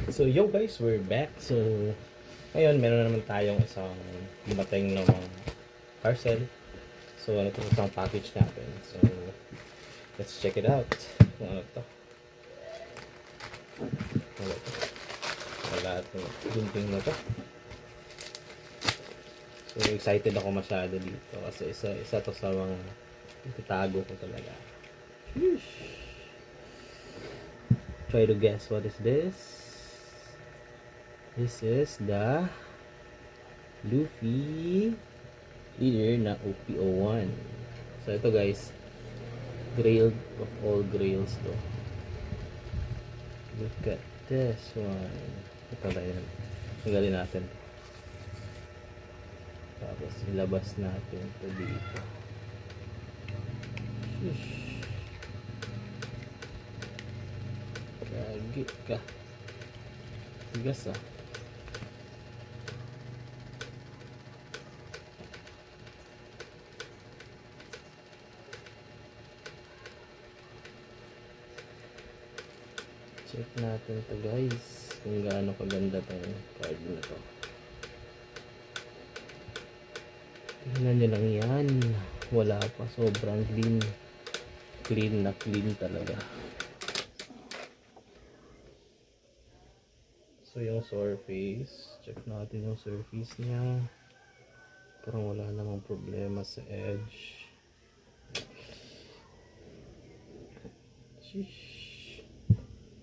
So yo guys, we're back. So ngayon meron na naman tayong isang dumating na parcel. So ano to, isang package natin. So let's check it out. Kung ano to. Ano to? Wala itong gunting na to. So excited ako masyado dito kasi isa to sa mga itatago ko talaga. Sheesh. Try to guess what is this. This is the Luffy leader na OP01. So ito guys, grail of all grails to. Look at this one. Ito na yun. Tanggalin natin to. Tapos ilabas natin ito dito. Shush. Gagi ka. Tigas ah. Check natin to guys kung gaano kaganda tong card na to. Tingnan nyo lang yan, wala pa, sobrang clean. Clean na clean talaga. So yung surface, check natin yung surface niya. Parang wala namang problema sa edge. Sheesh.